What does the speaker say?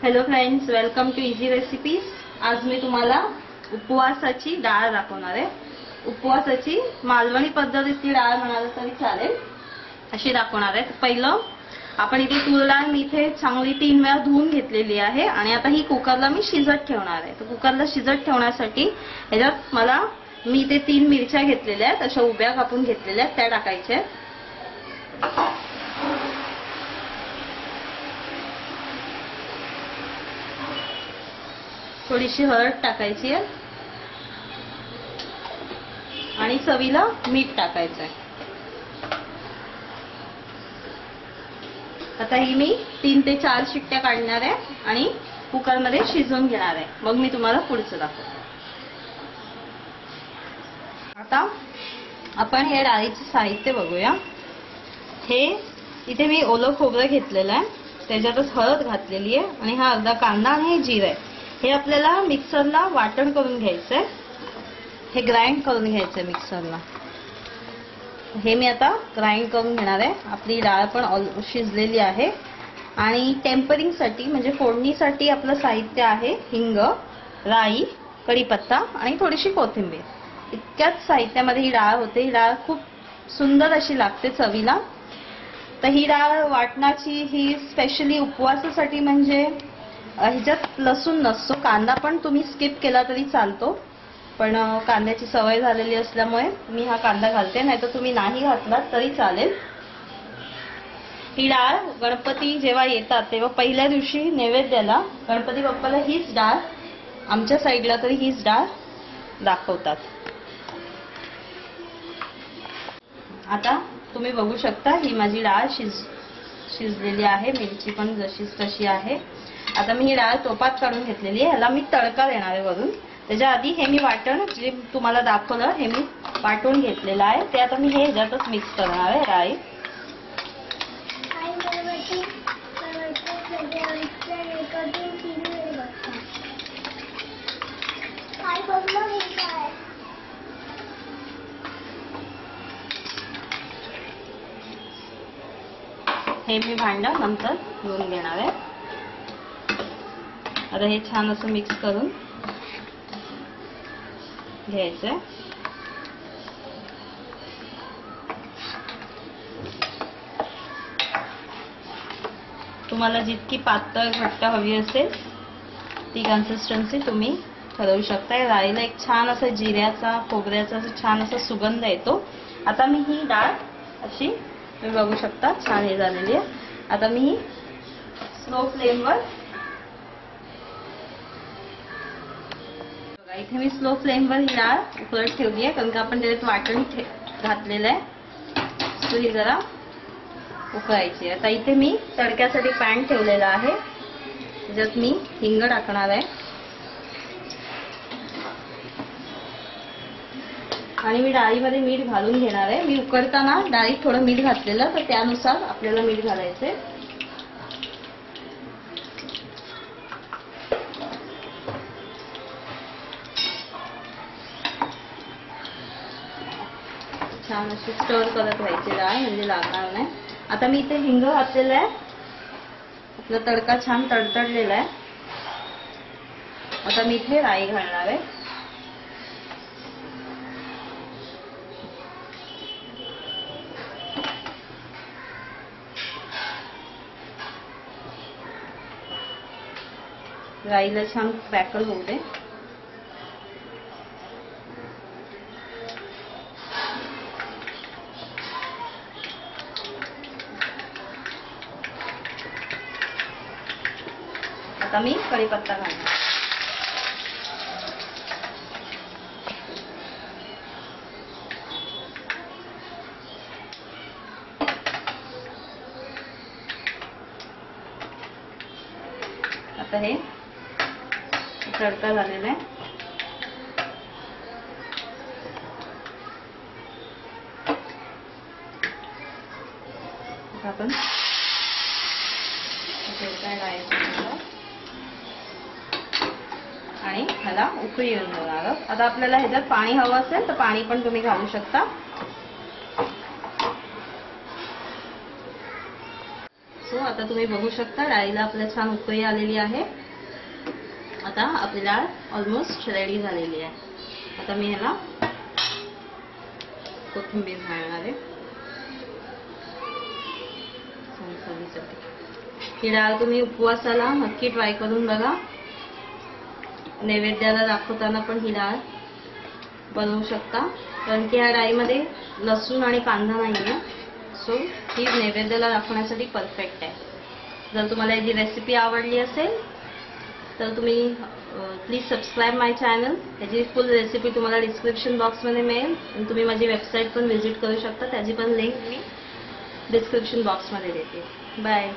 Hello friends, welcome to easy recipes. आज मी तुम्हाला उपवासाची डाळ दाखवणार आहे। उपवासाची मालवणी पद्धतीची डाळ म्हणाल तरी चालेल अशी दाखवणार आहे। पहिलं आपण इथे तूर डाळ मी इथे चांगली 3 वेळा धुवून घेतलेली आहे आणि आता ही कुकरला मी शिजत ठेवणार आहे। तर कुकरला शिजत ठेवण्यासाठी ह्याच्यात मी इथे 3 मिरच्या घेतलेल्या आहेत, अशा उभ्या कापून घेतलेल्या आहेत, त्या टाकायच्या आहेत। थोडीशी हळद टाकायची आहे आणि चवीला मीठ टाकायचं आहे। आता ही मी 3 ते 4 शिट्ट्या काढणार आहे आणि कुकरमध्ये शिजवून घेणार आहे। मग मी तुम्हाला पुढचं दाखवते। आता आपण हे डाळीचे साहित्य बघूया। हे इथे मी ओलं खोबरं घेतलेलं आहे, त्याच्यातच हळद घातलेली आहे आणि हा अर्धा कांदा आणि हे जिरं आहे। हे आपल्याला मिक्सरला वाटण करून घ्यायचंय, हे ग्राइंड करून घ्यायचंय मिक्सरला। हे मी आता ग्राइंड करून घेणार आहे। आपली डाळ पण शिजलेली आहे आणि टेम्परिंग साठी म्हणजे फोडणीसाठी आपलं साहित्य आहे हिंग, राई, कढीपत्ता आणि थोडीशी कोथिंबीर। इतक्याच साहित्यामध्ये ही डाळ होते। ही डाळ खूप सुंदर अशी लागते चवीला। तर ही डाळ वाटणाची ही स्पेशली उपवासासाठी, म्हणजे ह्याच्यात लसूण नसतो, कांदा पण तुम्ही स्किप केला तरी चालतो, पण कांद्याची सवय झालेली असल्यामुळे मी हा कांदा घालते, नाहीतर तुम्ही नाही घातलात तरी चालेल। ही डाळ गणपती जेव्हा येतात तेव्हा पहिल्या दिवशी नैवेद्याला गणपती बाप्पाला हीच डाळ, आमच्या साईडला तरी हीच डाळ दाखवतात। आता तुम्ही बघू शकता ही माझी डाळ शिजलेली आहे, मिरची पण जशीच तशी आहे। आता मी ही डाळ तोपात काढून घेतलेली आहे, ह्याला मी तडका देणार आहे वरून। त्याच्या आधी हे मी वाटण जे तुम्हाला दाखवलं हे मी वाटून घेतलेलं आहे, ते आता मी हे ह्याच्यातच मिक्स करणार आहे डाळी। हे मी भांडं नंतर धुवून घेणार आहे। आता हे छान असं मिक्स करून घ्यायचंय। तुम्हाला जितकी पातळ घट्ट हवी असेल ती कन्सिस्टन्सी तुम्ही ठरवू शकता। डाळीला एक छान असं जिऱ्याचा, खोबऱ्याचा असं छान असा सुगंध येतो। आता मी ही डाळ अशी तुम्ही बघू शकता छान हे झालेली आहे। आता मी स्लो फ्लेमवर, इथे मी स्लो फ्लेमवर ही डाळ उकळत ठेवली आहे, कारण का आपण त्याच्यात वाटण घातलेलं आहे, तो ही जरा उकळायची। आता इथे मी तडक्यासाठी पॅन ठेवलेला आहे, त्याच्यात मी हिंग टाकणार आहे आणि मी डाळीमध्ये मीठ घालून घेणार आहे। मी उकडताना डाळीत थोडं मीठ घातलेलं, तर त्यानुसार आपल्याला मीठ घालायचंय। छान अशी स्टर करत राहायची डाळ, म्हणजे लागणार नाही। आता मी इथे हिंग घातलेलं आहे, आपला तडका छान तडतडलेला आहे। आता मी इथे राई घालणार आहे। राईला छान क्रॅकल होऊ दे। आता मी कढीपत्ता घालते। आता हे तडका झालेला आहे। आपण आणि ह्याला उकळी येऊन देणार आहोत। आता आपल्याला ह्याच्यात पाणी हवं असेल तर पाणी पण तुम्ही घालू शकता। सो आता तुम्ही बघू शकता डाळीला आपल्या छान उकळी आलेली आहे. आता आपली डाळ ऑलमोस्ट रेडी झालेली आहे. आता मी ह्याला कोथिंबीर घालणार आहे. ही डाळ तुम्ही उपवासाला नक्की ट्राय करून बघा. नैवेद्याला दाखवताना पण ही डाळ बनवू शकता, कारण की ह्या डाळीमध्ये लसूण आणि कांदा नाही आहे. सो ही नैवेद्याला दाखवण्यासाठी परफेक्ट आहे. जर तुम्हाला ही रेसिपी आवडली असेल तर तुम्ही प्लीज सबस्क्राईब माय चॅनल. त्याची फुल रेसिपी तुम्हाला डिस्क्रिप्शन बॉक्समध्ये मिळेल आणि तुम्ही माझी वेबसाईट पण व्हिजिट करू शकता. त्याची पण लिंक मी डिस्क्रिप्शन बॉक्समध्ये देते. बाय.